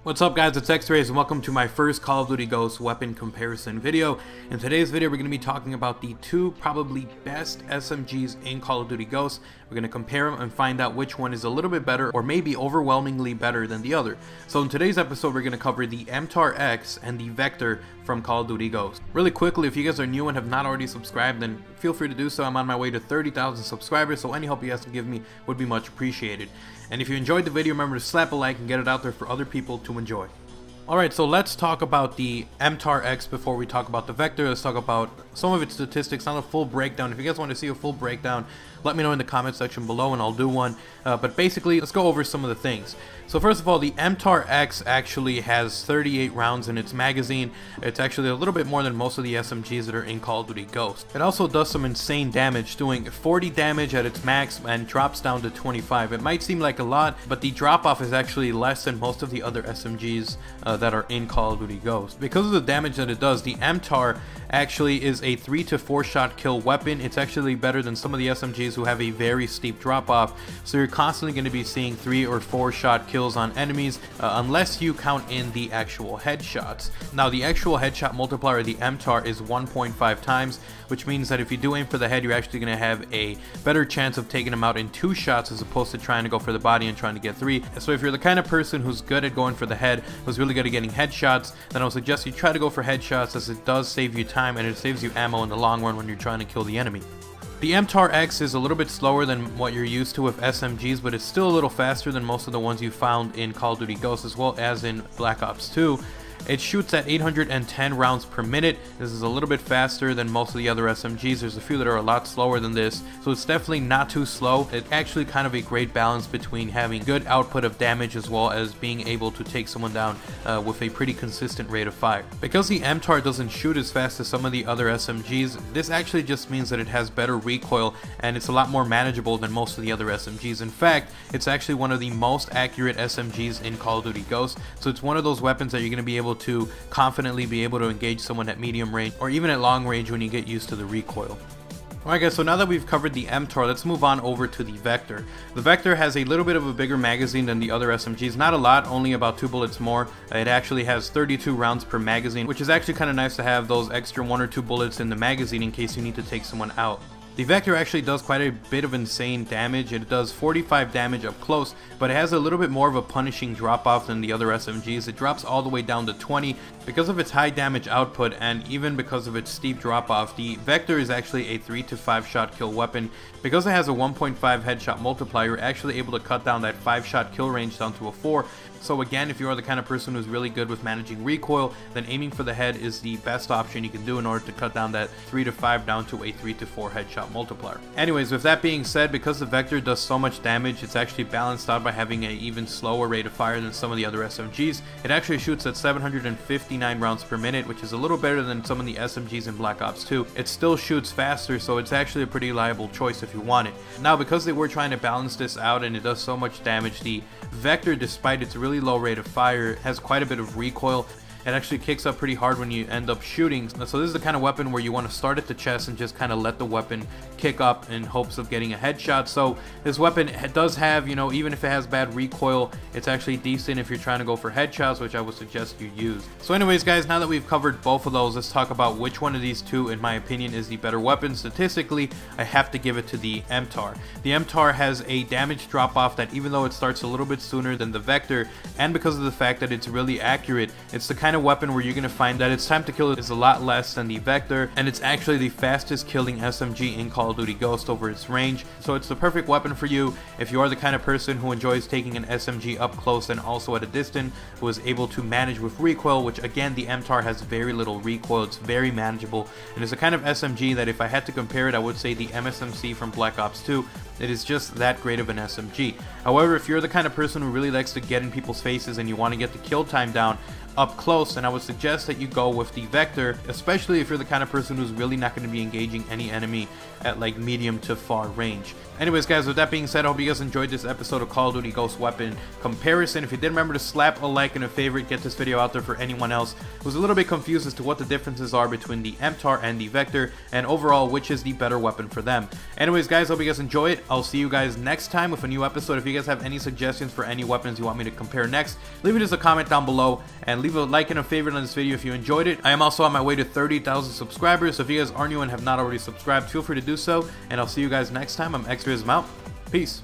What's up guys, it's X-Rays and welcome to my first Call of Duty Ghosts weapon comparison video. In today's video we're going to be talking about the two probably best SMGs in Call of Duty Ghosts. We're going to compare them and find out which one is a little bit better or maybe overwhelmingly better than the other. So in today's episode we're going to cover the MTAR X and the Vector from Call of Duty Ghosts. Really quickly, if you guys are new and have not already subscribed, then feel free to do so. I'm on my way to 30,000 subscribers, so any help you guys can give me would be much appreciated. And if you enjoyed the video, remember to slap a like and get it out there for other people to enjoy. Alright, so let's talk about the MTAR X before we talk about the Vector. Let's talk about some of its statistics, not a full breakdown. If you guys want to see a full breakdown, let me know in the comment section below and I'll do one. But basically, let's go over some of the things. So first of all, the MTAR X actually has 38 rounds in its magazine. It's actually a little bit more than most of the SMGs that are in Call of Duty Ghosts. It also does some insane damage, doing 40 damage at its max and drops down to 25. It might seem like a lot, but the drop off is actually less than most of the other SMGs that are in Call of Duty Ghosts. Because of the damage that it does, the MTAR actually is a 3 to 4 shot kill weapon. It's actually better than some of the SMGs who have a very steep drop off, so you're constantly going to be seeing 3 or 4 shot kills on enemies unless you count in the actual headshots. Now the actual headshot multiplier of the MTAR is 1.5 times, which means that if you do aim for the head, you're actually going to have a better chance of taking them out in 2 shots as opposed to trying to go for the body and trying to get 3. So if you're the kind of person who's good at going for the head, who's really good at getting headshots, then I would suggest you try to go for headshots, as it does save you time and it saves you ammo in the long run when you're trying to kill the enemy. The MTAR X is a little bit slower than what you're used to with SMGs, but it's still a little faster than most of the ones you found in Call of Duty Ghosts as well as in Black Ops 2. It shoots at 810 rounds per minute. This is a little bit faster than most of the other SMGs. There's a few that are a lot slower than this, so it's definitely not too slow. It's actually kind of a great balance between having good output of damage as well as being able to take someone down with a pretty consistent rate of fire. Because the MTAR doesn't shoot as fast as some of the other SMGs, this actually just means that it has better recoil and it's a lot more manageable than most of the other SMGs. In fact, it's actually one of the most accurate SMGs in Call of Duty Ghosts, so it's one of those weapons that you're going to be able to confidently be able to engage someone at medium range or even at long range when you get used to the recoil. Alright guys, so now that we've covered the MTAR, let's move on over to the Vector. The Vector has a little bit of a bigger magazine than the other SMGs, not a lot, only about 2 bullets more. It actually has 32 rounds per magazine, which is actually kind of nice to have those extra 1 or 2 bullets in the magazine in case you need to take someone out. The Vector actually does quite a bit of insane damage. It does 45 damage up close, but it has a little bit more of a punishing drop off than the other SMGs. It drops all the way down to 20. Because of its high damage output and even because of its steep drop off, the Vector is actually a 3 to 5 shot kill weapon. Because it has a 1.5 headshot multiplier, you're actually able to cut down that 5 shot kill range down to a 4. So again, if you are the kind of person who's really good with managing recoil, then aiming for the head is the best option you can do in order to cut down that 3 to 5 down to a 3 to 4 headshot multiplier. Anyways, with that being said, because the Vector does so much damage, it's actually balanced out by having an even slower rate of fire than some of the other SMGs. It actually shoots at 759 rounds per minute, which is a little better than some of the SMGs in Black Ops 2. It still shoots faster, so it's actually a pretty reliable choice if you want it. Now, because they were trying to balance this out and it does so much damage, the Vector, despite its really low rate of fire, has quite a bit of recoil. It actually kicks up pretty hard when you end up shooting. So this is the kind of weapon where you want to start at the chest and just kind of let the weapon kick up in hopes of getting a headshot. So this weapon does have, you know, even if it has bad recoil, it's actually decent if you're trying to go for headshots, which I would suggest you use. So anyways guys, now that we've covered both of those, let's talk about which one of these two, in my opinion, is the better weapon. Statistically, I have to give it to the MTAR. The MTAR has a damage drop off that, even though it starts a little bit sooner than the Vector, and because of the fact that it's really accurate, it's the kind of weapon where you're going to find that its time to kill is a lot less than the Vector, and it's actually the fastest killing SMG in Call of Duty Ghost over its range. So it's the perfect weapon for you if you are the kind of person who enjoys taking an SMG up close and also at a distance, who is able to manage with recoil, which again, the MTAR has very little recoil. It's very manageable, and it's a kind of SMG that if I had to compare it, I would say the MSMC from Black Ops 2. It is just that great of an SMG. However, if you're the kind of person who really likes to get in people's faces and you want to get the kill time down, up close, and I would suggest that you go with the Vector, especially if you're the kind of person who's really not going to be engaging any enemy at like medium to far range. Anyways guys, with that being said, I hope you guys enjoyed this episode of Call of Duty Ghost weapon comparison. If you did, remember to slap a like and a favorite, get this video out there for anyone else who's a little bit confused as to what the differences are between the MTAR and the Vector, and overall which is the better weapon for them. Anyways guys, hope you guys enjoy it. I'll see you guys next time with a new episode. If you guys have any suggestions for any weapons you want me to compare next, leave me just a comment down below and leave a like and a favorite on this video if you enjoyed it. I am also on my way to 30,000 subscribers, so if you guys are new and have not already subscribed, feel free to do so, and I'll see you guys next time. I'm X-Riz, I'm out. Peace.